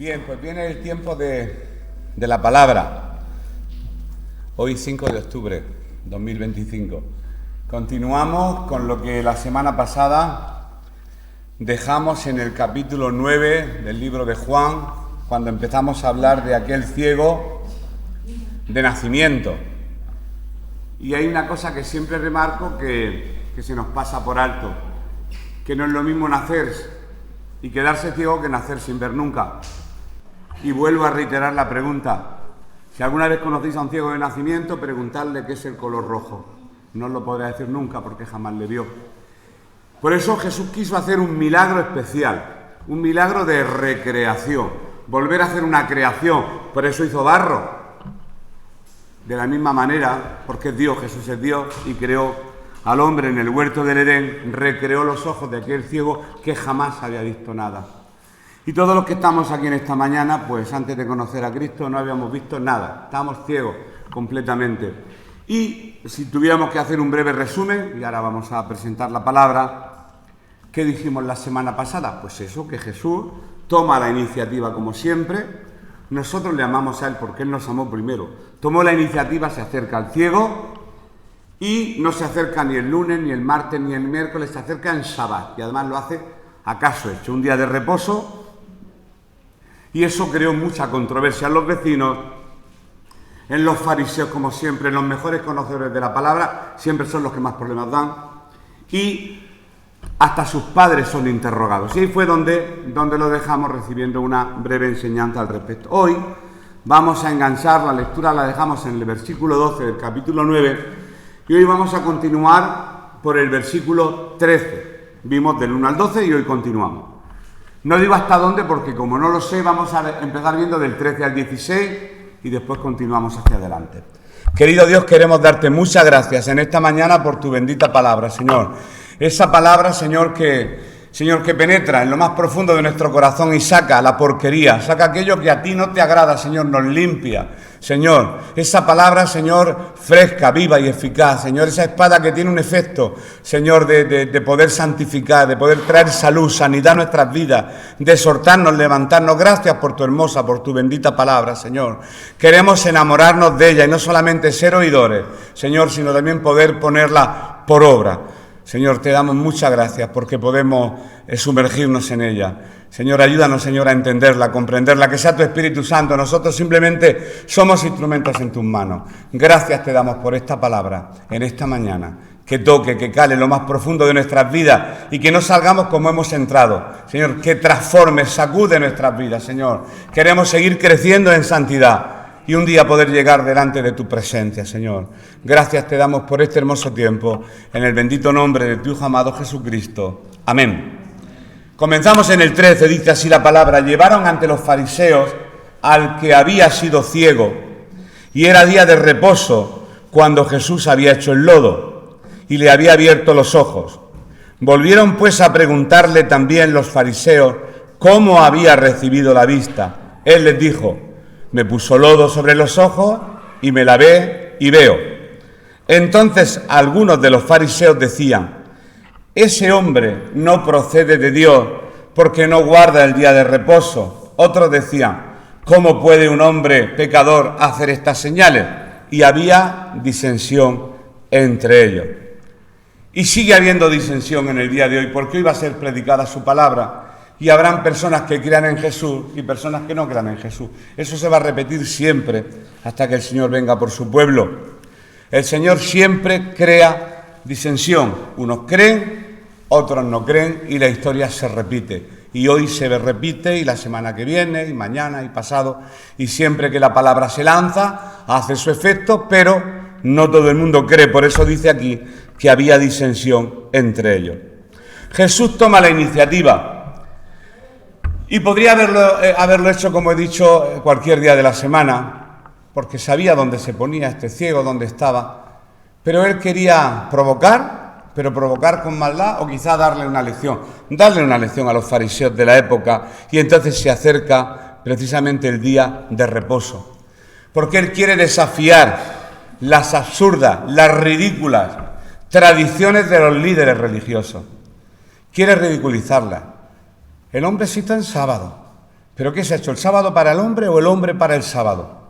Bien, pues viene el tiempo de la palabra. Hoy 5 de octubre 2025. Continuamos con lo que la semana pasada dejamos en el capítulo 9 del libro de Juan, cuando empezamos a hablar de aquel ciego de nacimiento. Y hay una cosa que siempre remarco que se nos pasa por alto, que no es lo mismo nacer y quedarse ciego que nacer sin ver nunca. Y vuelvo a reiterar la pregunta: si alguna vez conocéis a un ciego de nacimiento, preguntadle qué es el color rojo. No os lo podrá decir nunca porque jamás le vio. Por eso Jesús quiso hacer un milagro especial, un milagro de recreación, volver a hacer una creación. Por eso hizo barro. De la misma manera, porque es Dios, Jesús es Dios, y creó al hombre en el huerto del Edén, recreó los ojos de aquel ciego que jamás había visto nada. Y todos los que estamos aquí en esta mañana, pues antes de conocer a Cristo no habíamos visto nada, estábamos ciegos completamente. Y si tuviéramos que hacer un breve resumen, y ahora vamos a presentar la palabra, ¿qué dijimos la semana pasada? Pues eso, que Jesús toma la iniciativa como siempre. Nosotros le amamos a Él porque Él nos amó primero. Tomó la iniciativa, se acerca al ciego y no se acerca ni el lunes, ni el martes, ni el miércoles, se acerca en Shabbat. Y además lo hace acaso hecho, un día de reposo. Y eso creó mucha controversia en los vecinos, en los fariseos, como siempre, los mejores conocedores de la palabra, siempre son los que más problemas dan. Y hasta sus padres son interrogados. Y ahí fue donde lo dejamos recibiendo una breve enseñanza al respecto. Hoy vamos a enganchar la lectura, la dejamos en el versículo 12 del capítulo 9, y hoy vamos a continuar por el versículo 13. Vimos del 1 al 12 y hoy continuamos. No digo hasta dónde porque como no lo sé, vamos a empezar viendo del 13 al 16 y después continuamos hacia adelante. Querido Dios, queremos darte muchas gracias en esta mañana por tu bendita palabra, Señor. Esa palabra, Señor, que penetra en lo más profundo de nuestro corazón y saca la porquería, saca aquello que a ti no te agrada, Señor, nos limpia. Señor, esa palabra, Señor, fresca, viva y eficaz, Señor, esa espada que tiene un efecto, Señor, de poder santificar, de poder traer salud, sanidad a nuestras vidas, de exhortarnos, levantarnos. Gracias por tu hermosa, por tu bendita palabra, Señor. Queremos enamorarnos de ella y no solamente ser oidores, Señor, sino también poder ponerla por obra. Señor, te damos muchas gracias porque podemos sumergirnos en ella. Señor, ayúdanos, Señor, a entenderla, a comprenderla, que sea tu Espíritu Santo. Nosotros simplemente somos instrumentos en tus manos. Gracias te damos por esta palabra en esta mañana. Que toque, que cale lo más profundo de nuestras vidas y que no salgamos como hemos entrado. Señor, que transforme, sacude nuestras vidas, Señor. Queremos seguir creciendo en santidad y un día poder llegar delante de tu presencia, Señor. Gracias te damos por este hermoso tiempo, en el bendito nombre de tu Hijo amado Jesucristo. Amén. Comenzamos en el 13, dice así la palabra: llevaron ante los fariseos al que había sido ciego, y era día de reposo cuando Jesús había hecho el lodo, y le había abierto los ojos. Volvieron pues a preguntarle también los fariseos cómo había recibido la vista. Él les dijo: me puso lodo sobre los ojos y me lavé y veo. Entonces algunos de los fariseos decían: ese hombre no procede de Dios porque no guarda el día de reposo. Otros decían: ¿cómo puede un hombre pecador hacer estas señales? Y había disensión entre ellos. Y sigue habiendo disensión en el día de hoy, porque hoy va a ser predicada su palabra. Y habrán personas que crean en Jesús y personas que no crean en Jesús. Eso se va a repetir siempre hasta que el Señor venga por su pueblo. El Señor siempre crea disensión. Unos creen, otros no creen y la historia se repite. Y hoy se repite y la semana que viene y mañana y pasado. Y siempre que la palabra se lanza hace su efecto, pero no todo el mundo cree. Por eso dice aquí que había disensión entre ellos. Jesús toma la iniciativa. Y podría haberlo hecho, como he dicho, cualquier día de la semana, porque sabía dónde se ponía este ciego, dónde estaba. Pero él quería provocar, pero provocar con maldad o quizá darle una lección a los fariseos de la época. Y entonces se acerca precisamente el día de reposo, porque él quiere desafiar las absurdas, las ridículas tradiciones de los líderes religiosos. Quiere ridiculizarlas. El hombre cita en sábado, ¿Pero qué se ha hecho? ¿El sábado para el hombre o el hombre para el sábado?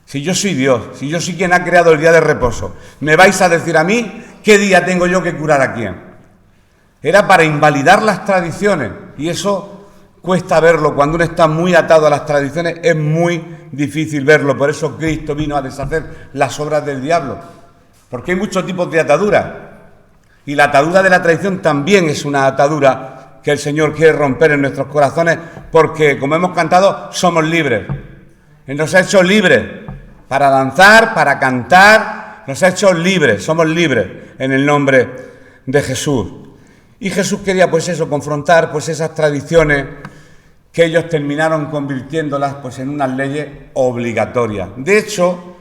Si yo soy Dios, si yo soy quien ha creado el día de reposo, ¿me vais a decir a mí qué día tengo yo que curar a quién? Era para invalidar las tradiciones, y eso cuesta verlo. Cuando uno está muy atado a las tradiciones es muy difícil verlo. Por eso Cristo vino a deshacer las obras del diablo, porque hay muchos tipos de ataduras, y la atadura de la tradición también es una atadura que el Señor quiere romper en nuestros corazones, porque, como hemos cantado, somos libres. Él nos ha hecho libres para danzar, para cantar, nos ha hecho libres, somos libres en el nombre de Jesús. Y Jesús quería, pues eso, confrontar pues esas tradiciones que ellos terminaron convirtiéndolas pues en unas leyes obligatorias. De hecho,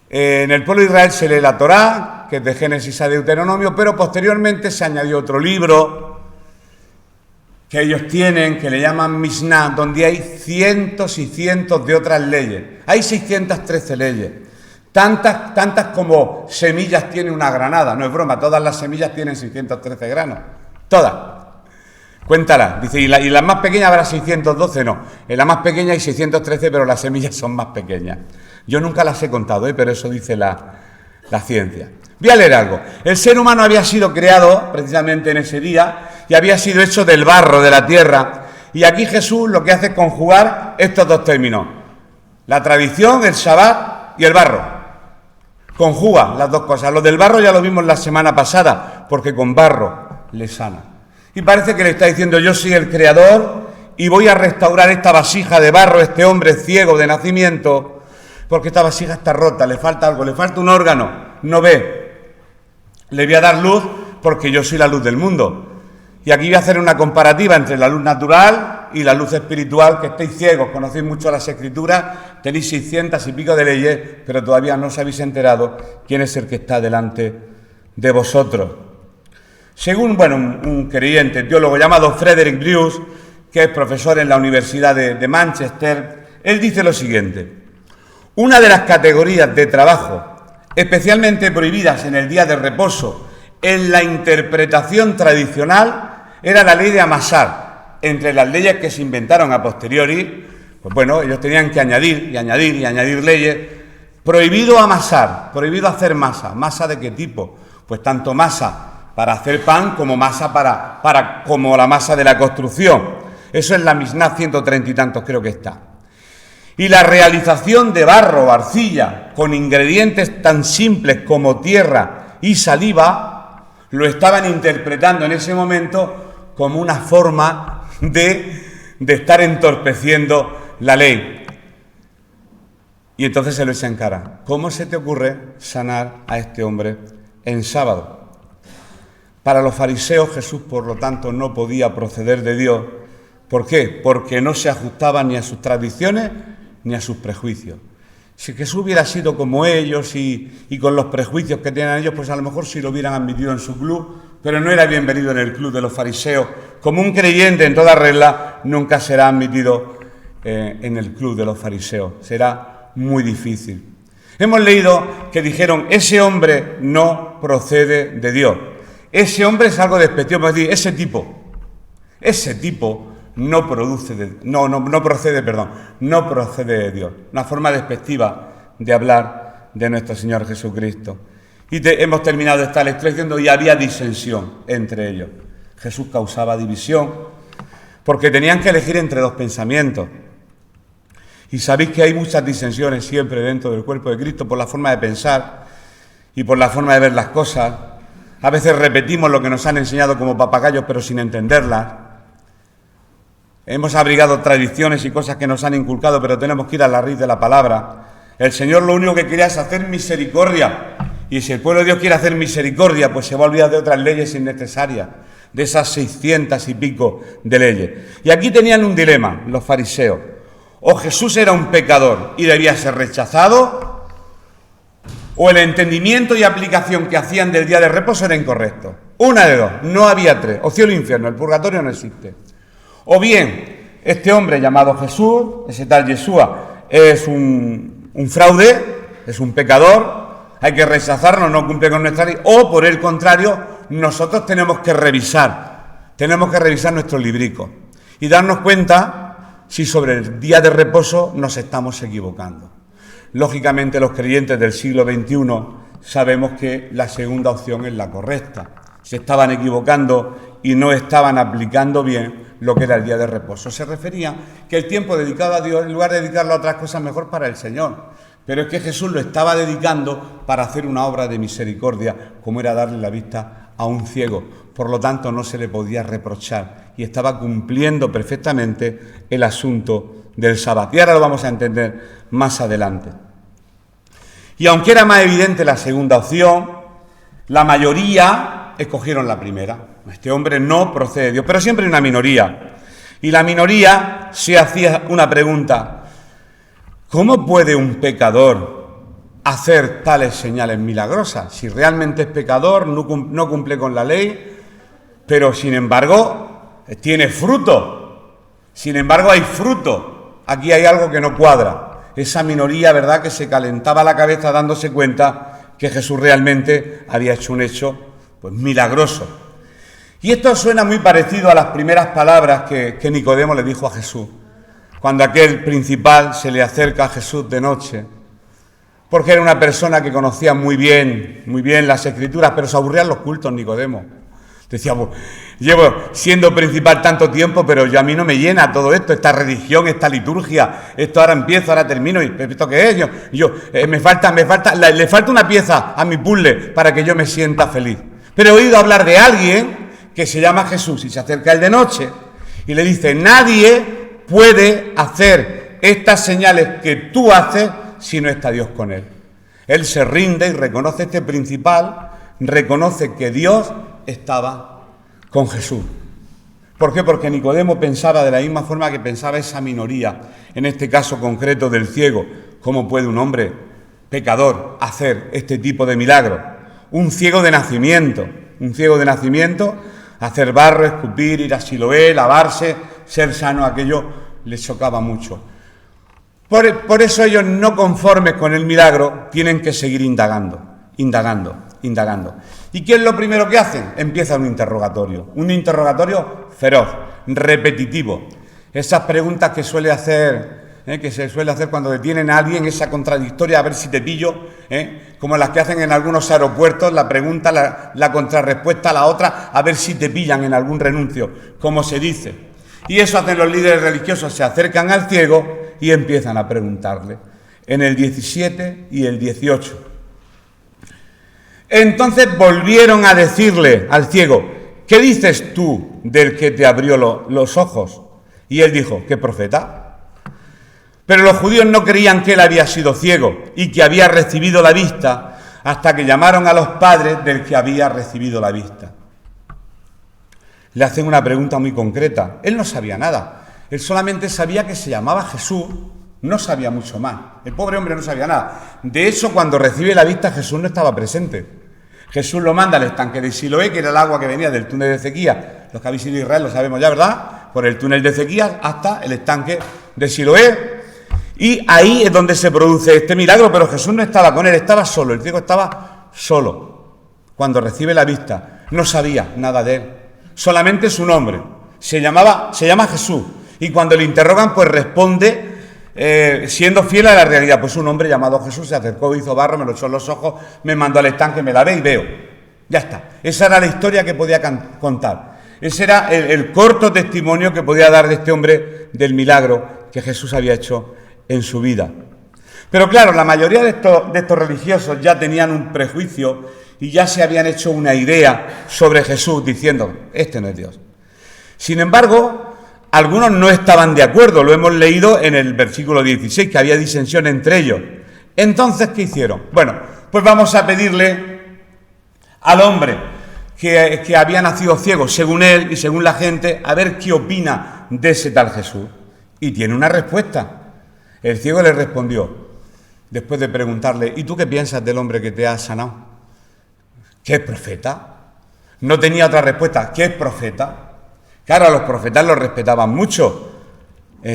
en el pueblo de Israel se lee la Torá, que es de Génesis a Deuteronomio, pero posteriormente se añadió otro libro que ellos tienen, que le llaman Mishnah, donde hay cientos y cientos de otras leyes. Hay 613 leyes, tantas como semillas tiene una granada. No es broma, todas las semillas tienen 613 granos, todas. Cuéntala, dice, y la más pequeña habrá 612, no. En la más pequeña hay 613, pero las semillas son más pequeñas. Yo nunca las he contado, pero eso dice la ciencia. Voy a leer algo. El ser humano había sido creado precisamente en ese día y había sido hecho del barro de la tierra. Y aquí Jesús lo que hace es conjugar estos dos términos: la tradición, el Shabbat y el barro. Conjuga las dos cosas. Lo del barro ya lo vimos la semana pasada, porque con barro le sana. Y parece que le está diciendo: yo soy el creador y voy a restaurar esta vasija de barro, este hombre ciego de nacimiento, porque esta vasija está rota, le falta algo, le falta un órgano, no ve. Le voy a dar luz porque yo soy la luz del mundo. Y aquí voy a hacer una comparativa entre la luz natural y la luz espiritual, que estáis ciegos, conocéis mucho las Escrituras, tenéis 600 y pico de leyes, pero todavía no os habéis enterado quién es el que está delante de vosotros. Según un creyente teólogo llamado Frederick Bruce, que es profesor en la Universidad de Manchester, él dice lo siguiente: una de las categorías de trabajo especialmente prohibidas en el día de reposo en la interpretación tradicional era la ley de amasar. Entre las leyes que se inventaron a posteriori, pues bueno, ellos tenían que añadir y añadir y añadir leyes. Prohibido amasar, prohibido hacer masa. ¿Masa de qué tipo? Pues tanto masa para hacer pan como masa como la masa de la construcción. Eso es la Mishnah 130 y tantos, creo que está. Y la realización de barro o arcilla con ingredientes tan simples como tierra y saliva lo estaban interpretando en ese momento como una forma de estar entorpeciendo la ley. Y entonces se lo echa en cara: ¿cómo se te ocurre sanar a este hombre en sábado? Para los fariseos Jesús, por lo tanto, no podía proceder de Dios. ¿Por qué? Porque no se ajustaba ni a sus tradiciones ni a sus prejuicios. Si Jesús hubiera sido como ellos y con los prejuicios que tienen ellos, pues a lo mejor sí lo hubieran admitido en su club, pero no era bienvenido en el club de los fariseos. Como un creyente en toda regla, nunca será admitido en el club de los fariseos. Será muy difícil. Hemos leído que dijeron: ese hombre no procede de Dios. Ese hombre es algo despectivo, es decir, ese tipo no procede de Dios. Una forma despectiva de hablar de nuestro Señor Jesucristo. Y hemos terminado esta lectura diciendo: y había disensión entre ellos. Jesús causaba división porque tenían que elegir entre dos pensamientos. Y sabéis que hay muchas disensiones siempre dentro del cuerpo de Cristo por la forma de pensar y por la forma de ver las cosas. A veces repetimos lo que nos han enseñado como papagayos, pero sin entenderlas. Hemos abrigado tradiciones y cosas que nos han inculcado, pero tenemos que ir a la raíz de la palabra. El Señor lo único que quería es hacer misericordia. Y si el pueblo de Dios quiere hacer misericordia, pues se va a olvidar de otras leyes innecesarias, de esas 600 y pico de leyes. Y aquí tenían un dilema los fariseos: o Jesús era un pecador y debía ser rechazado, o el entendimiento y aplicación que hacían del día de reposo era incorrecto. Una de dos, no había tres: o cielo o infierno, el purgatorio no existe. O bien, este hombre llamado Jesús, ese tal Yeshua, es un fraude, es un pecador, hay que rechazarlo, no cumple con nuestra ley. O, por el contrario, nosotros tenemos que revisar nuestro librico y darnos cuenta si sobre el día de reposo nos estamos equivocando. Lógicamente, los creyentes del siglo XXI sabemos que la segunda opción es la correcta. Se estaban equivocando y no estaban aplicando bien lo que era el día de reposo. Se refería que el tiempo dedicado a Dios, en lugar de dedicarlo a otras cosas, mejor para el Señor. Pero es que Jesús lo estaba dedicando para hacer una obra de misericordia, como era darle la vista a un ciego. Por lo tanto, no se le podía reprochar y estaba cumpliendo perfectamente el asunto del sábado. Y ahora lo vamos a entender más adelante. Y aunque era más evidente la segunda opción, la mayoría escogieron la primera. Este hombre no procede de Dios, pero siempre hay una minoría. Y la minoría se hacía una pregunta: ¿cómo puede un pecador hacer tales señales milagrosas? Si realmente es pecador, no cumple con la ley, pero sin embargo tiene fruto. Sin embargo hay fruto. Aquí hay algo que no cuadra. Esa minoría, ¿verdad?, que se calentaba la cabeza dándose cuenta que Jesús realmente había hecho un hecho pues milagroso. Y esto suena muy parecido a las primeras palabras que Nicodemo le dijo a Jesús, cuando aquel principal se le acerca a Jesús de noche, porque era una persona que conocía muy bien las Escrituras, pero se aburrían los cultos, Nicodemo. Decía, pues, llevo siendo principal tanto tiempo, pero a mí no me llena todo esto, esta religión, esta liturgia, esto ahora empiezo, ahora termino, y ¿esto qué es? Le falta una pieza a mi puzzle para que yo me sienta feliz. Pero he oído hablar de alguien que se llama Jesús y se acerca él de noche y le dice, nadie puede hacer estas señales que tú haces si no está Dios con él. Él se rinde y reconoce este principal, reconoce que Dios estaba con Jesús. ¿Por qué? Porque Nicodemo pensaba de la misma forma que pensaba esa minoría, en este caso concreto del ciego. ¿Cómo puede un hombre pecador hacer este tipo de milagros? Un ciego de nacimiento, hacer barro, escupir, ir a Siloé, lavarse, ser sano, aquello les chocaba mucho. Por eso ellos, no conformes con el milagro, tienen que seguir indagando. ¿Y qué es lo primero que hacen? Empieza un interrogatorio feroz, repetitivo. Esas preguntas que se suele hacer cuando detienen a alguien, esa contradictoria, a ver si te pillo, como las que hacen en algunos aeropuertos, la pregunta, la contrarrespuesta a la otra, a ver si te pillan en algún renuncio, como se dice. Y eso hacen los líderes religiosos, se acercan al ciego y empiezan a preguntarle. En el 17 y el 18. Entonces volvieron a decirle al ciego, ¿qué dices tú del que te abrió los ojos? Y él dijo, ¿qué profeta? Pero los judíos no creían que él había sido ciego y que había recibido la vista, hasta que llamaron a los padres del que había recibido la vista. Le hacen una pregunta muy concreta. Él no sabía nada. Él solamente sabía que se llamaba Jesús, no sabía mucho más. El pobre hombre no sabía nada. De hecho, cuando recibe la vista, Jesús no estaba presente. Jesús lo manda al estanque de Siloé, que era el agua que venía del túnel de Ezequías. Los que habéis ido a Israel lo sabemos ya, ¿verdad? Por el túnel de Ezequías hasta el estanque de Siloé. Y ahí es donde se produce este milagro, pero Jesús no estaba con él, estaba solo. El ciego estaba solo. Cuando recibe la vista, no sabía nada de él. Solamente su nombre. Se llama Jesús. Y cuando le interrogan, pues responde siendo fiel a la realidad. Pues un hombre llamado Jesús se acercó, hizo barro, me lo echó en los ojos, me mandó al estanque, me lavé y veo. Ya está. Esa era la historia que podía contar. Ese era el corto testimonio que podía dar de este hombre del milagro que Jesús había hecho en su vida. Pero claro, la mayoría de estos religiosos ya tenían un prejuicio y ya se habían hecho una idea sobre Jesús diciendo, este no es Dios. Sin embargo, algunos no estaban de acuerdo, lo hemos leído en el versículo 16, que había disensión entre ellos. Entonces, ¿qué hicieron? Bueno, pues vamos a pedirle al hombre que había nacido ciego, según él y según la gente, a ver qué opina de ese tal Jesús. Y tiene una respuesta. El ciego le respondió, después de preguntarle, ¿y tú qué piensas del hombre que te ha sanado? ¿Qué es profeta? No tenía otra respuesta, ¿qué es profeta? Claro, a los profetas los respetaban mucho.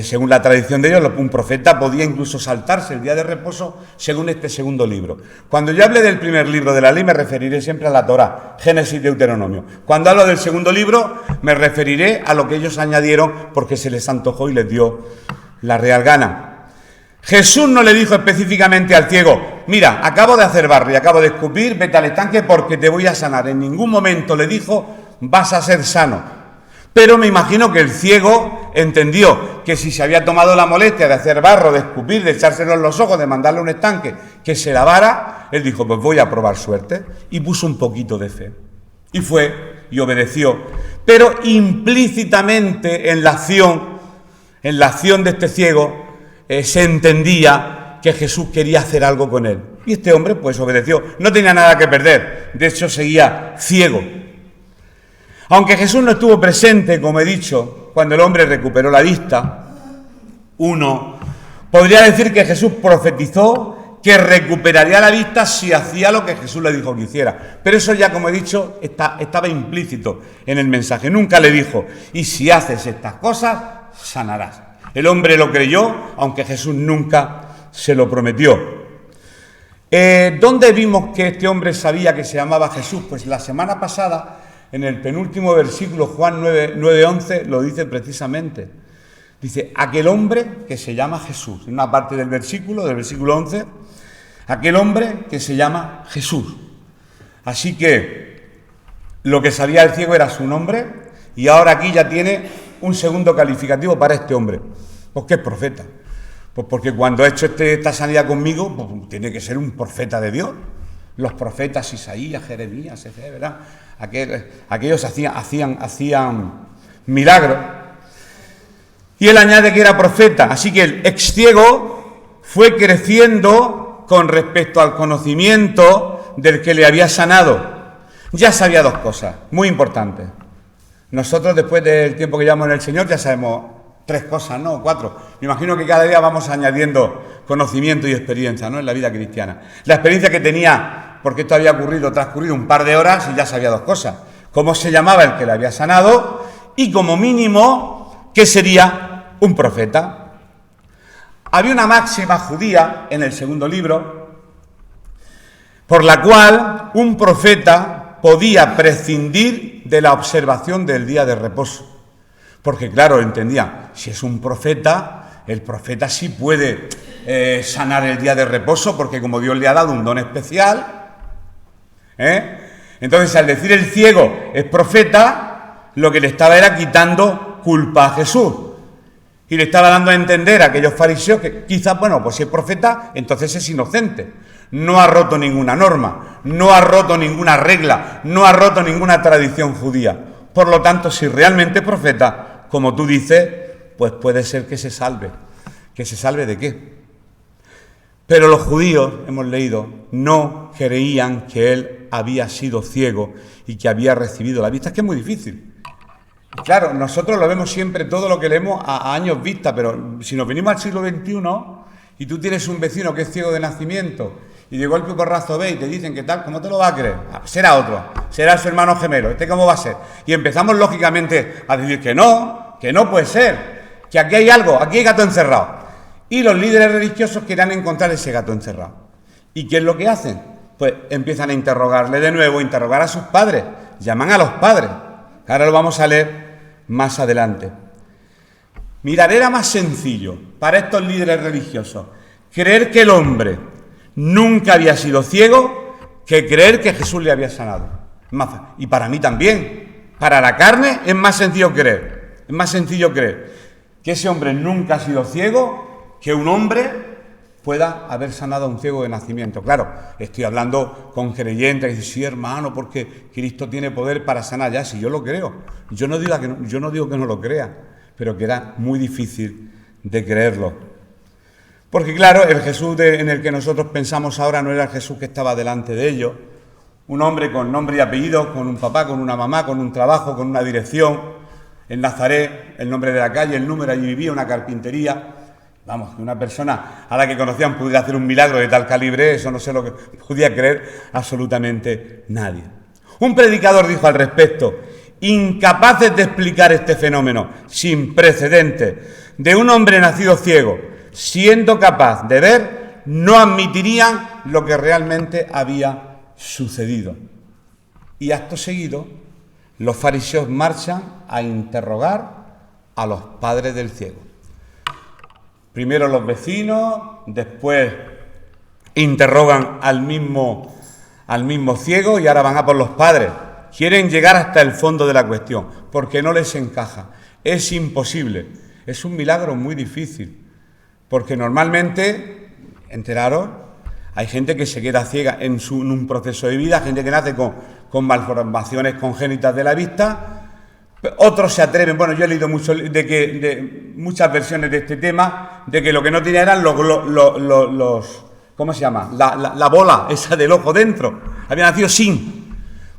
Según la tradición de ellos, un profeta podía incluso saltarse el día de reposo según este segundo libro. Cuando yo hable del primer libro de la ley me referiré siempre a la Torá, Génesis, Deuteronomio. Cuando hablo del segundo libro me referiré a lo que ellos añadieron porque se les antojó y les dio la real gana. Jesús no le dijo específicamente al ciego, mira, acabo de hacer barro y acabo de escupir, vete al estanque porque te voy a sanar. En ningún momento le dijo, vas a ser sano. Pero me imagino que el ciego entendió que si se había tomado la molestia de hacer barro, de escupir, de echárselo en los ojos, de mandarle a un estanque que se lavara, él dijo, pues voy a probar suerte. Y puso un poquito de fe. Y fue y obedeció. Pero implícitamente en la acción de este ciego, se entendía que Jesús quería hacer algo con él. Y este hombre pues obedeció. No tenía nada que perder. De hecho seguía ciego. Aunque Jesús no estuvo presente, como he dicho, cuando el hombre recuperó la vista, uno podría decir que Jesús profetizó que recuperaría la vista si hacía lo que Jesús le dijo que hiciera. Pero eso ya, como he dicho, estaba implícito en el mensaje. Nunca le dijo, y si haces estas cosas, sanarás. El hombre lo creyó, aunque Jesús nunca se lo prometió. ¿Dónde vimos que este hombre sabía que se llamaba Jesús? Pues la semana pasada, en el penúltimo versículo, Juan 9:11, lo dice precisamente. Dice, aquel hombre que se llama Jesús. En una parte del versículo 11, aquel hombre que se llama Jesús. Así que lo que sabía el ciego era su nombre, y ahora aquí ya tiene un segundo calificativo para este hombre. Pues que es profeta. Pues porque cuando ha hecho esta sanidad conmigo, pues tiene que ser un profeta de Dios. Los profetas Isaías, Jeremías, etc., ¿verdad? Aquellos hacían milagros. Y él añade que era profeta. Así que el ex ciego fue creciendo con respecto al conocimiento del que le había sanado. Ya sabía dos cosas muy importantes. Nosotros, después del tiempo que llevamos en el Señor, ya sabemos 3 cosas, ¿no? 4. Me imagino que cada día vamos añadiendo conocimiento y experiencia, ¿no? En la vida cristiana. La experiencia que tenía, porque esto había transcurrido un par de horas y ya sabía 2 cosas. Cómo se llamaba el que le había sanado y, como mínimo, que sería un profeta. Había una máxima judía en el segundo libro por la cual un profeta podía prescindir de la observación del día de reposo. Porque, claro, entendía, si es un profeta, el profeta sí puede sanar el día de reposo, porque como Dios le ha dado un don especial, entonces al decir el ciego es profeta, lo que le estaba era quitando culpa a Jesús. Y le estaba dando a entender a aquellos fariseos que quizás, bueno, pues si es profeta, entonces es inocente. No ha roto ninguna norma, no ha roto ninguna regla, no ha roto ninguna tradición judía. Por lo tanto, si realmente es profeta, como tú dices, pues puede ser que se salve. ¿Que se salve de qué? Pero los judíos, hemos leído, no creían que él había sido ciego y que había recibido la vista. Es que es muy difícil. Claro, nosotros lo vemos siempre, todo lo que leemos a años vista, pero si nos venimos al siglo XXI y tú tienes un vecino que es ciego de nacimiento y de golpe porrazo ve y te dicen que tal, ¿cómo te lo va a creer? Será otro, será su hermano gemelo, ¿este cómo va a ser? Y empezamos lógicamente a decir que no puede ser, que aquí hay algo, aquí hay gato encerrado. Y los líderes religiosos querían encontrar ese gato encerrado. ¿Y qué es lo que hacen? Pues empiezan a interrogarle de nuevo, interrogar a sus padres, llaman a los padres. Ahora lo vamos a leer más adelante. Mirad, era más sencillo para estos líderes religiosos creer que el hombre nunca había sido ciego que creer que Jesús le había sanado. Y para mí también. Para la carne es más sencillo creer. Es más sencillo creer que ese hombre nunca ha sido ciego que un hombre pueda haber sanado a un ciego de nacimiento. Claro, estoy hablando con creyentes que dicen, sí, hermano, porque Cristo tiene poder para sanar. Ya, si yo lo creo. Yo no digo que no lo crea, pero que era muy difícil de creerlo. Porque claro, el Jesús en el que nosotros pensamos ahora no era el Jesús que estaba delante de ellos. Un hombre con nombre y apellido, con un papá, con una mamá, con un trabajo, con una dirección. En Nazaret, el nombre de la calle, el número, allí vivía, una carpintería. Vamos, que una persona a la que conocían pudiera hacer un milagro de tal calibre, eso no sé lo que podía creer absolutamente nadie. Un predicador dijo al respecto, incapaces de explicar este fenómeno sin precedentes, de un hombre nacido ciego, siendo capaz de ver, no admitirían lo que realmente había sucedido. Y acto seguido, los fariseos marchan a interrogar a los padres del ciego. Primero los vecinos, después interrogan al mismo ciego y ahora van a por los padres. Quieren llegar hasta el fondo de la cuestión, porque no les encaja. Es imposible. Es un milagro muy difícil, porque normalmente, enteraros, hay gente que se queda ciega en un proceso de vida, gente que nace con malformaciones congénitas de la vista. Otros se atreven, bueno, yo he leído mucho de muchas versiones de este tema, de que lo que no tenía eran los ¿cómo se llama? La bola esa del ojo dentro. Había nacido sin.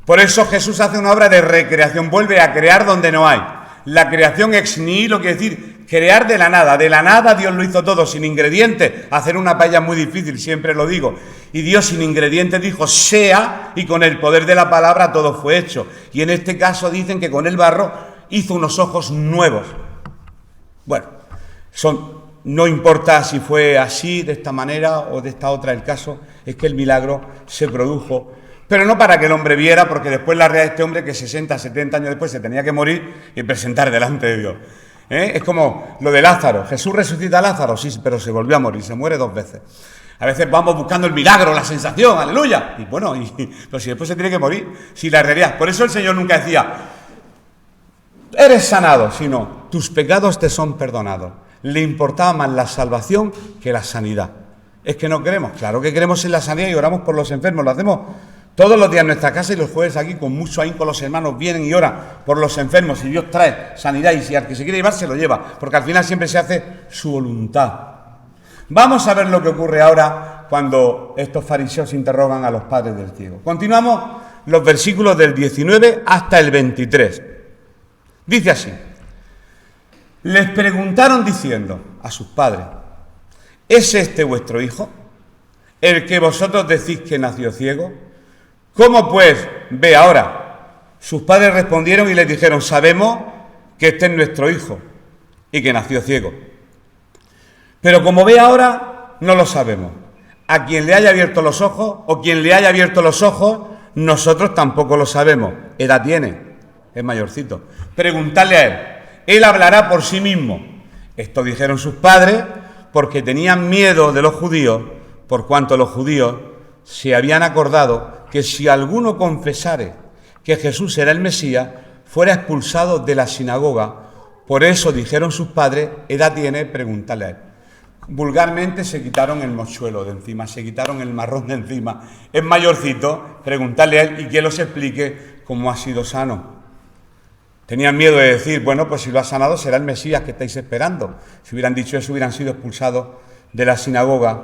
Por eso Jesús hace una obra de recreación, vuelve a crear donde no hay. La creación ex nihilo quiere decir crear de la nada. De la nada Dios lo hizo todo, sin ingredientes. Hacer una paella es muy difícil, siempre lo digo. Y Dios sin ingredientes dijo sea, y con el poder de la palabra todo fue hecho. Y en este caso dicen que con el barro hizo unos ojos nuevos. Bueno, no importa si fue así, de esta manera o de esta otra, el caso es que el milagro se produjo. Pero no para que el hombre viera, porque después la realidad de este hombre que 60, 70 años después se tenía que morir y presentar delante de Dios. Es como lo de Lázaro. Jesús resucita a Lázaro, sí, pero se volvió a morir, se muere 2 veces. A veces vamos buscando el milagro, la sensación, aleluya. Y bueno, pero si después se tiene que morir, si la realidad. Por eso el Señor nunca decía, eres sanado, sino tus pecados te son perdonados. Le importaba más la salvación que la sanidad. Es que no queremos, claro que queremos en la sanidad y oramos por los enfermos, lo hacemos todos los días en nuestra casa y los jueves aquí con mucho ahínco los hermanos vienen y oran por los enfermos y Dios trae sanidad y si al que se quiere llevar se lo lleva, porque al final siempre se hace su voluntad. Vamos a ver lo que ocurre ahora cuando estos fariseos interrogan a los padres del ciego. Continuamos los versículos del 19 hasta el 23. Dice así: les preguntaron diciendo a sus padres, ¿es este vuestro hijo, el que vosotros decís que nació ciego? ¿Cómo pues ve ahora? Sus padres respondieron y les dijeron, sabemos que este es nuestro hijo y que nació ciego. Pero como ve ahora, no lo sabemos. A quien le haya abierto los ojos o quien le haya abierto los ojos, nosotros tampoco lo sabemos. Edad tiene, es mayorcito. Preguntadle a él, él hablará por sí mismo. Esto dijeron sus padres porque tenían miedo de los judíos, por cuanto los judíos se habían acordado que si alguno confesare que Jesús era el Mesías, fuera expulsado de la sinagoga. Por eso dijeron sus padres, edad tiene, pregúntale a él. Vulgarmente se quitaron el mochuelo de encima, se quitaron el marrón de encima. Es mayorcito, preguntarle a él y que los explique cómo ha sido sano. Tenían miedo de decir, bueno, pues si lo ha sanado será el Mesías que estáis esperando. Si hubieran dicho eso, hubieran sido expulsados de la sinagoga.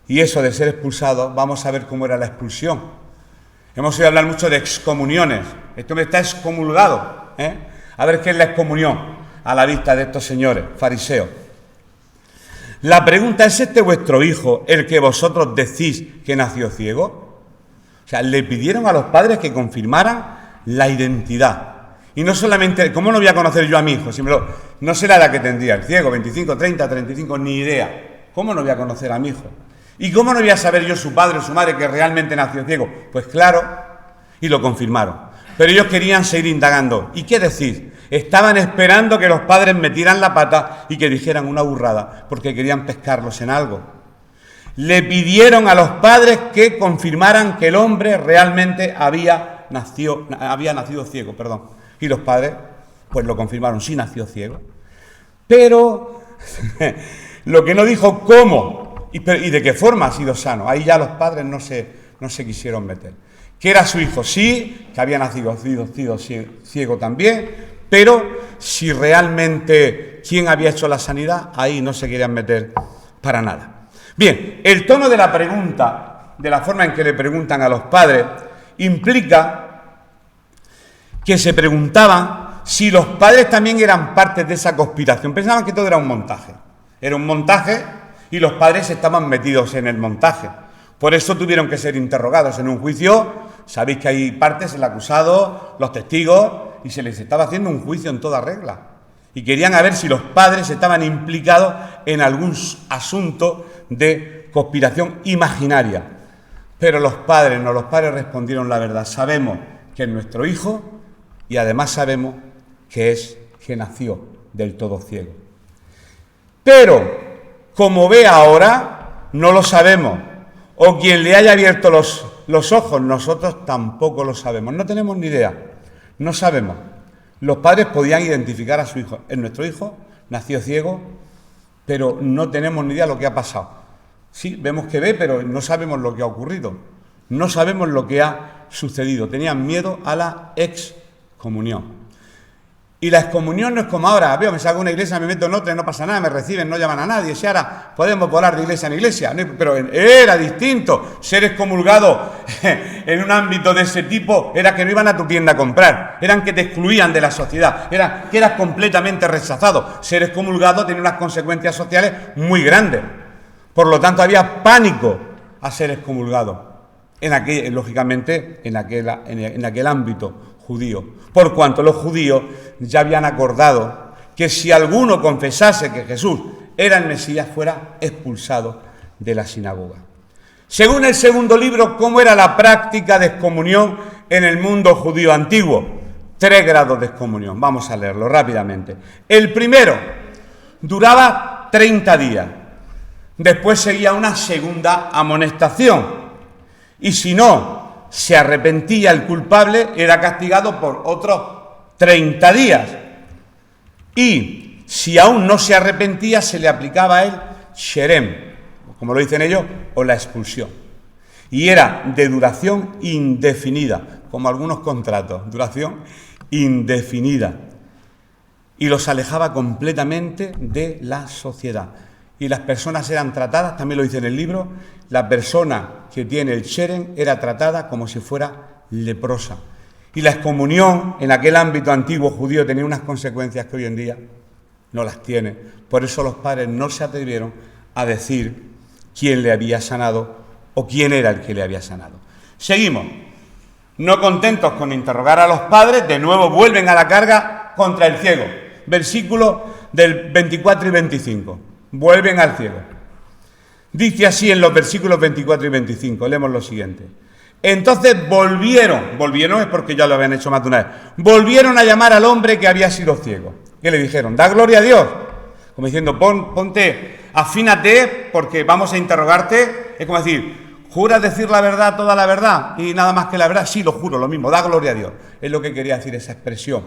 Y eso de ser expulsado, vamos a ver cómo era la expulsión. Hemos oído hablar mucho de excomuniones. Este hombre está excomulgado. A ver qué es la excomunión a la vista de estos señores fariseos. La pregunta, ¿es este vuestro hijo el que vosotros decís que nació ciego? O sea, le pidieron a los padres que confirmaran la identidad. Y no solamente, ¿cómo no voy a conocer yo a mi hijo? No sé la edad que tendría el ciego, 25, 30, 35, ni idea. ¿Cómo no voy a conocer a mi hijo? ¿Y cómo no voy a saber yo su padre o su madre que realmente nació ciego? Pues claro, y lo confirmaron. Pero ellos querían seguir indagando. ¿Y qué decir? Estaban esperando que los padres metieran la pata y que dijeran una burrada, porque querían pescarlos en algo. Le pidieron a los padres que confirmaran que el hombre realmente había nacido ciego, Y los padres, pues lo confirmaron, sí nació ciego. Pero lo que no dijo cómo y de qué forma ha sido sano, ahí ya los padres no se quisieron meter. Que era su hijo, sí, que había nacido ciego también, pero si realmente quién había hecho la sanidad, ahí no se querían meter para nada. Bien, el tono de la pregunta, de la forma en que le preguntan a los padres, implica que se preguntaban si los padres también eran parte de esa conspiración. Pensaban que todo era un montaje. Era un montaje y los padres estaban metidos en el montaje. Por eso tuvieron que ser interrogados en un juicio. Sabéis que hay partes, el acusado, los testigos, y se les estaba haciendo un juicio en toda regla. y querían ver si los padres estaban implicados en algún asunto de conspiración imaginaria. Pero los padres respondieron la verdad. Sabemos que es nuestro hijo y además sabemos que nació del todo ciego. Pero, como ve ahora, no lo sabemos. O quien le haya abierto los ojos, nosotros tampoco lo sabemos. No tenemos ni idea. No sabemos. Los padres podían identificar a su hijo. Es nuestro hijo, nació ciego, pero no tenemos ni idea de lo que ha pasado. Sí, vemos que ve, pero no sabemos lo que ha ocurrido. No sabemos lo que ha sucedido. Tenían miedo a la excomunión. Y la excomunión no es como ahora, veo, me salgo de una iglesia, me meto en otra y no pasa nada, me reciben, no llaman a nadie. Si ahora podemos volar de iglesia en iglesia, pero era distinto. Ser excomulgado en un ámbito de ese tipo era que no iban a tu tienda a comprar, eran que te excluían de la sociedad, era que eras completamente rechazado. Ser excomulgado tenía unas consecuencias sociales muy grandes. Por lo tanto, había pánico a ser excomulgado, lógicamente, en aquel ámbito judío, por cuanto los judíos ya habían acordado que si alguno confesase que Jesús era el Mesías, fuera expulsado de la sinagoga. Según el segundo libro, ¿cómo era la práctica de excomunión en el mundo judío antiguo? 3 grados de excomunión, vamos a leerlo rápidamente. El primero duraba 30 días, después seguía una segunda amonestación, y si no se arrepentía el culpable, era castigado por otros 30 días. Y si aún no se arrepentía, se le aplicaba el sherem, como lo dicen ellos, o la expulsión. Y era de duración indefinida, como algunos contratos, duración indefinida. Y los alejaba completamente de la sociedad. Y las personas eran tratadas, también lo dice en el libro, la persona que tiene el sherem era tratada como si fuera leprosa. Y la excomunión en aquel ámbito antiguo judío tenía unas consecuencias que hoy en día no las tiene. Por eso los padres no se atrevieron a decir quién le había sanado o quién era el que le había sanado. Seguimos. No contentos con interrogar a los padres, de nuevo vuelven a la carga contra el ciego. Versículo del 24 y 25. Vuelven al ciego. Dice así en los versículos 24 y 25, leemos lo siguiente. Entonces volvieron es porque ya lo habían hecho más de una vez, volvieron a llamar al hombre que había sido ciego. ¿Qué le dijeron? Da gloria a Dios. Como diciendo, ponte, afínate, porque vamos a interrogarte. Es como decir, ¿juras decir la verdad, toda la verdad? Y nada más que la verdad, sí, lo juro, lo mismo, da gloria a Dios. Es lo que quería decir esa expresión.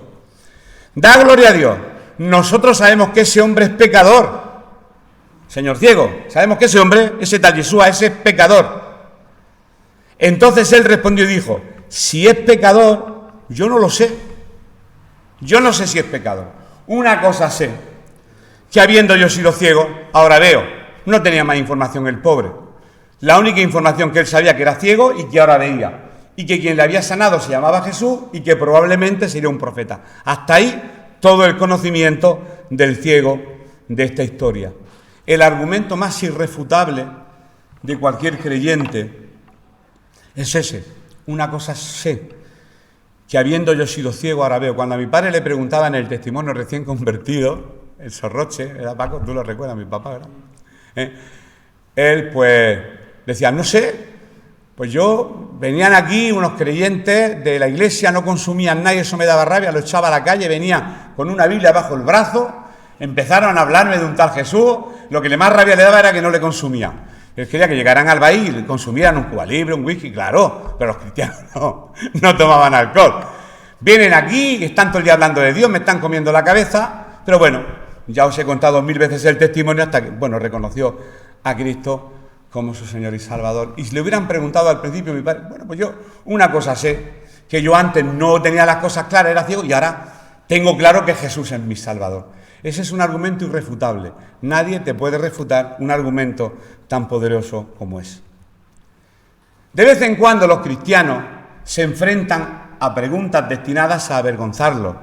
Da gloria a Dios. Nosotros sabemos que ese hombre es pecador. Señor ciego, sabemos que ese hombre, ese tal Yeshua, ese es pecador. Entonces él respondió y dijo, si es pecador, yo no lo sé. Yo no sé si es pecador. Una cosa sé, que habiendo yo sido ciego, ahora veo. No tenía más información el pobre. La única información que él sabía que era ciego y que ahora veía. Y que quien le había sanado se llamaba Jesús y que probablemente sería un profeta. Hasta ahí todo el conocimiento del ciego de esta historia. El argumento más irrefutable de cualquier creyente es ese. Una cosa sé, que habiendo yo sido ciego, ahora veo. Cuando a mi padre le preguntaba en el testimonio recién convertido, el Sorroche, ¿era Paco? Tú lo recuerdas, mi papá, ¿verdad? Él pues decía, no sé, pues yo, venían aquí unos creyentes de la iglesia, no consumían nada y eso me daba rabia, lo echaba a la calle, venía con una Biblia bajo el brazo, empezaron a hablarme de un tal Jesús, lo que más rabia le daba era que no le consumían. Él quería que llegaran al baile y consumieran un Cuba Libre, un whisky, claro, pero los cristianos no tomaban alcohol. Vienen aquí, están todo el día hablando de Dios, me están comiendo la cabeza, pero bueno, ya os he contado 1000 veces el testimonio hasta que, bueno, reconoció a Cristo como su Señor y Salvador. Y si le hubieran preguntado al principio a mi padre, bueno, pues yo una cosa sé, que yo antes no tenía las cosas claras, era ciego, y ahora tengo claro que Jesús es mi Salvador. Ese es un argumento irrefutable. Nadie te puede refutar un argumento tan poderoso como es. De vez en cuando los cristianos se enfrentan a preguntas destinadas a avergonzarlos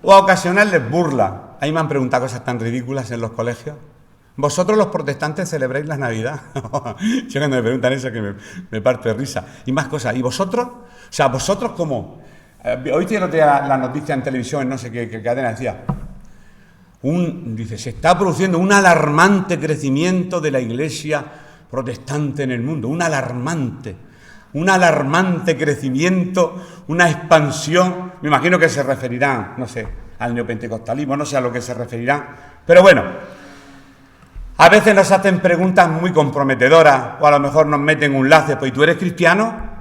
o a ocasionarles burla. Ahí me han preguntado cosas tan ridículas en los colegios. ¿Vosotros los protestantes celebráis la Navidad? Yo cuando me preguntan eso que me parto de risa. Y más cosas. ¿Y vosotros? O sea, ¿vosotros cómo? Hoy tiene la noticia en televisión, en no sé qué cadena decía. dice, se está produciendo un alarmante crecimiento de la Iglesia protestante en el mundo, un alarmante crecimiento, una expansión. Me imagino que se referirán, no sé, al neopentecostalismo, no sé a lo que se referirán, pero bueno, a veces nos hacen preguntas muy comprometedoras, o a lo mejor nos meten un lazo, pues ¿y tú eres cristiano?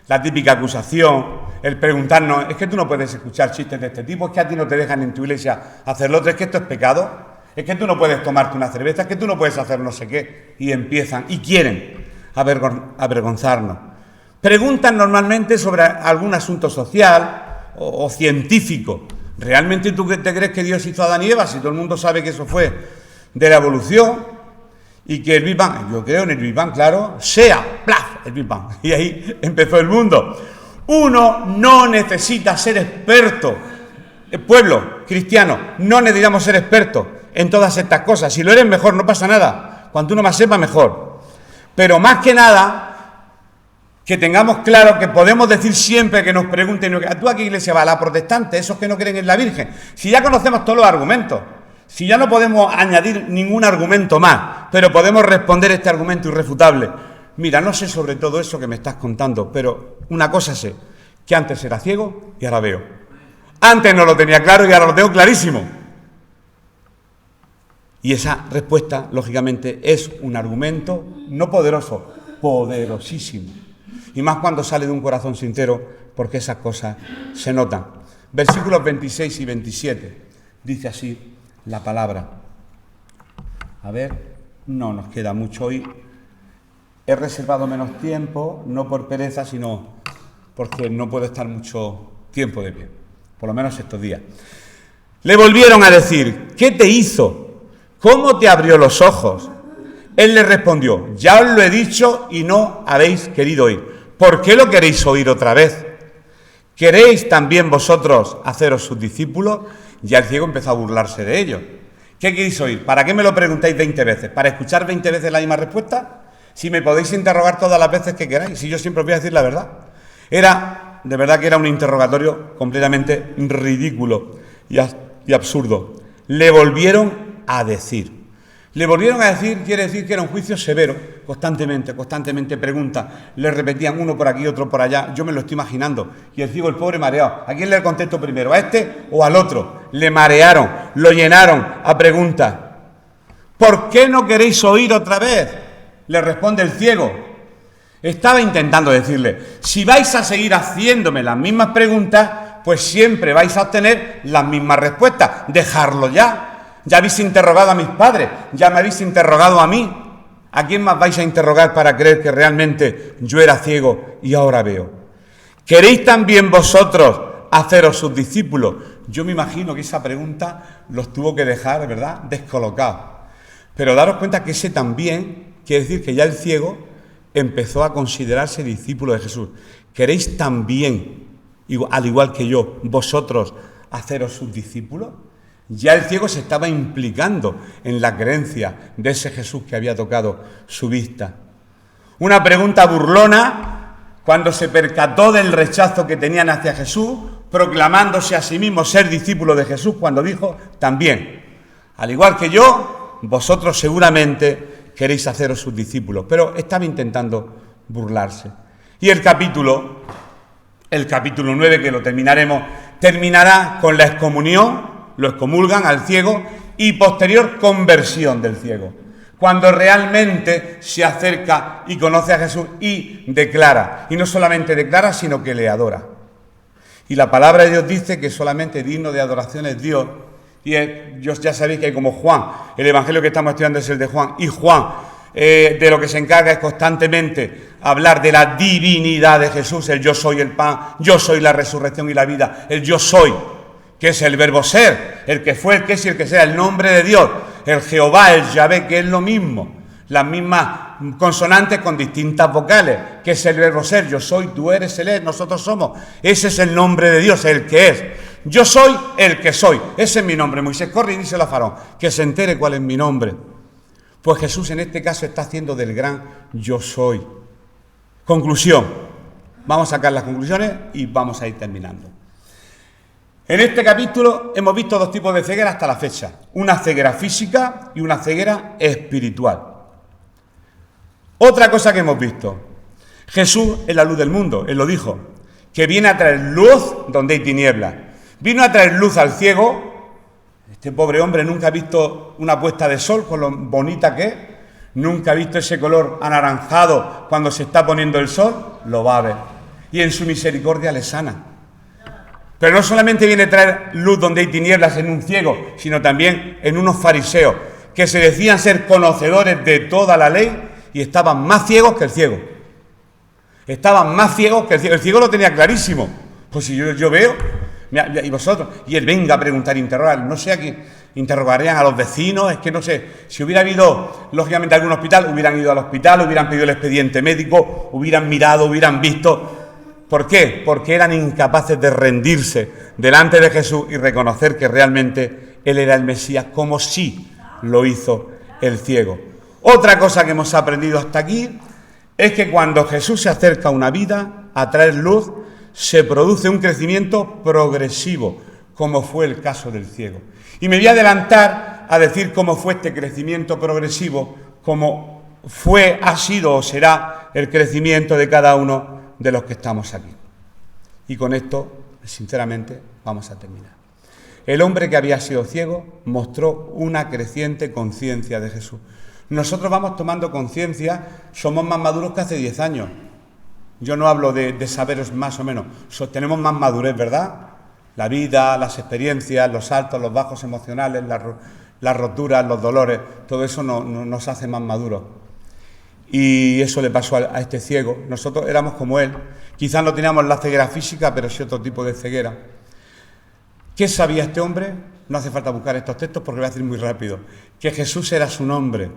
La típica acusación, el preguntarnos, es que tú no puedes escuchar chistes de este tipo, es que a ti no te dejan en tu iglesia hacerlo otro, es que esto es pecado, es que tú no puedes tomarte una cerveza, es que tú no puedes hacer no sé qué, y empiezan, y quieren avergonzarnos. Preguntan normalmente sobre algún asunto social o científico. ¿Realmente tú te crees que Dios hizo a Adán y Eva? Si todo el mundo sabe que eso fue de la evolución y que el Big Bang, yo creo en el Big Bang, claro, sea, ¡plaf!, el Big Bang. Y ahí empezó el mundo. Uno no necesita ser experto. El pueblo cristiano, no necesitamos ser expertos en todas estas cosas. Si lo eres, mejor, no pasa nada. Cuanto uno más sepa, mejor. Pero más que nada, que tengamos claro que podemos decir siempre que nos pregunten, ¿tú a qué iglesia vas? ¿La protestante? Esos que no creen en la Virgen. Si ya conocemos todos los argumentos, si ya no podemos añadir ningún argumento más, pero podemos responder este argumento irrefutable. Mira, no sé sobre todo eso que me estás contando, pero una cosa sé, que antes era ciego y ahora veo. Antes no lo tenía claro y ahora lo tengo clarísimo. Y esa respuesta, lógicamente, es un argumento no poderoso, poderosísimo. Y más cuando sale de un corazón sincero, porque esas cosas se notan. Versículos 26 y 27, dice así la palabra. A ver, no nos queda mucho hoy. He reservado menos tiempo, no por pereza, sino porque no puedo estar mucho tiempo de pie, por lo menos estos días. Le volvieron a decir, ¿qué te hizo? ¿Cómo te abrió los ojos? Él le respondió, ya os lo he dicho y no habéis querido oír. ¿Por qué lo queréis oír otra vez? ¿Queréis también vosotros haceros sus discípulos? Ya el ciego empezó a burlarse de ellos. ¿Qué queréis oír? ¿Para qué me lo preguntáis 20 veces? ¿Para escuchar 20 veces la misma respuesta? Si me podéis interrogar todas las veces que queráis, si yo siempre os voy a decir la verdad. De verdad que era un interrogatorio completamente ridículo y absurdo. Le volvieron a decir. Le volvieron a decir, quiere decir que era un juicio severo, constantemente preguntas. Le repetían uno por aquí, otro por allá. Yo me lo estoy imaginando. Y el ciego, el pobre, mareado. ¿A quién le contesto primero? ¿A este o al otro? Le marearon, lo llenaron a preguntas. ¿Por qué no queréis oír otra vez? Le responde el ciego. Estaba intentando decirle, si vais a seguir haciéndome las mismas preguntas, pues siempre vais a obtener las mismas respuestas. Dejadlo ya. Ya habéis interrogado a mis padres, ya me habéis interrogado a mí. ¿A quién más vais a interrogar para creer que realmente yo era ciego y ahora veo? ¿Queréis también vosotros haceros sus discípulos? Yo me imagino que esa pregunta los tuvo que dejar, ¿verdad?, descolocados. Pero daros cuenta que ese también quiere decir que ya el ciego empezó a considerarse discípulo de Jesús. ¿Queréis también, al igual que yo, vosotros haceros sus discípulos? Ya el ciego se estaba implicando en la creencia de ese Jesús que había tocado su vista. Una pregunta burlona cuando se percató del rechazo que tenían hacia Jesús, proclamándose a sí mismo ser discípulo de Jesús, cuando dijo también, al igual que yo, vosotros seguramente queréis haceros sus discípulos. Pero estaba intentando burlarse. Y el capítulo 9, que lo terminará con la excomunión. Lo excomulgan al ciego y posterior conversión del ciego. Cuando realmente se acerca y conoce a Jesús y declara. Y no solamente declara, sino que le adora. Y la palabra de Dios dice que solamente digno de adoración es Dios. Y ya sabéis que como Juan, el evangelio que estamos estudiando es el de Juan. Y Juan de lo que se encarga es constantemente hablar de la divinidad de Jesús. El yo soy el pan, yo soy la resurrección y la vida. El yo soy, que es el verbo ser, el que fue, el que es y el que sea, el nombre de Dios, el Jehová, el Yahvé, que es lo mismo, las mismas consonantes con distintas vocales, que es el verbo ser, yo soy, tú eres, él es, nosotros somos, ese es el nombre de Dios, el que es, yo soy el que soy, ese es mi nombre. Moisés corre y díselo a Faraón, que se entere cuál es mi nombre. Pues Jesús en este caso está haciendo del gran yo soy. Conclusión, vamos a sacar las conclusiones y vamos a ir terminando. En este capítulo hemos visto dos tipos de ceguera hasta la fecha. Una ceguera física y una ceguera espiritual. Otra cosa que hemos visto. Jesús es la luz del mundo, Él lo dijo, que viene a traer luz donde hay tinieblas. Vino a traer luz al ciego. Este pobre hombre nunca ha visto una puesta de sol con lo bonita que es. Nunca ha visto ese color anaranjado cuando se está poniendo el sol. Lo va a ver. Y en su misericordia le sana. Pero no solamente viene a traer luz donde hay tinieblas en un ciego, sino también en unos fariseos que se decían ser conocedores de toda la ley y estaban más ciegos que el ciego. Estaban más ciegos que el ciego. El ciego lo tenía clarísimo. Pues si yo veo, mira, y vosotros, y él venga a preguntar, interrogar, no sé a quién, interrogarían a los vecinos, es que no sé, si hubiera habido, lógicamente, algún hospital, hubieran ido al hospital, hubieran pedido el expediente médico, hubieran mirado, hubieran visto. ¿Por qué? Porque eran incapaces de rendirse delante de Jesús y reconocer que realmente Él era el Mesías, como sí lo hizo el ciego. Otra cosa que hemos aprendido hasta aquí es que cuando Jesús se acerca a una vida a traer luz, se produce un crecimiento progresivo, como fue el caso del ciego. Y me voy a adelantar a decir cómo fue este crecimiento progresivo, cómo fue, ha sido o será el crecimiento de cada uno de los que estamos aquí. Y con esto, sinceramente, vamos a terminar. El hombre que había sido ciego mostró una creciente conciencia de Jesús. Nosotros vamos tomando conciencia, somos más maduros que hace 10 años. Yo no hablo de saberos más o menos, tenemos más madurez, ¿verdad? La vida, las experiencias, los altos, los bajos emocionales, las roturas, los dolores, todo eso nos hace más maduros. Y eso le pasó a este ciego. Nosotros éramos como él. Quizás no teníamos la ceguera física, pero sí otro tipo de ceguera. ¿Qué sabía este hombre? No hace falta buscar estos textos porque voy a decir muy rápido. Que Jesús era su nombre.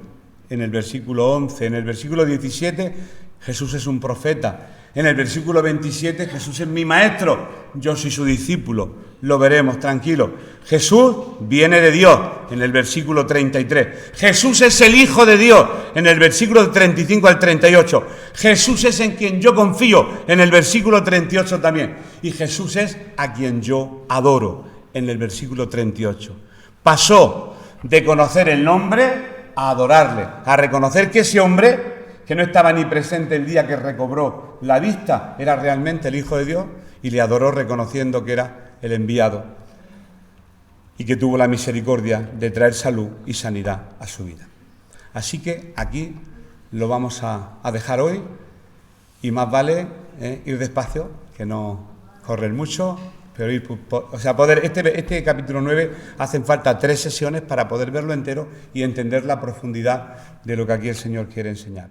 En el versículo 11. En el versículo 17, Jesús es un profeta. En el versículo 27, Jesús es mi maestro. Yo soy su discípulo. Lo veremos, tranquilo. Jesús viene de Dios, en el versículo 33. Jesús es el Hijo de Dios, en el versículo 35 al 38. Jesús es en quien yo confío, en el versículo 38 también. Y Jesús es a quien yo adoro, en el versículo 38. Pasó de conocer el nombre a adorarle, a reconocer que ese hombre, que no estaba ni presente el día que recobró la vista, era realmente el Hijo de Dios, y le adoró reconociendo que era el enviado y que tuvo la misericordia de traer salud y sanidad a su vida. Así que aquí lo vamos a dejar hoy, y más vale ir despacio, que no correr mucho, pero ir, poder, este capítulo 9 hacen falta 3 sesiones para poder verlo entero y entender la profundidad de lo que aquí el Señor quiere enseñar.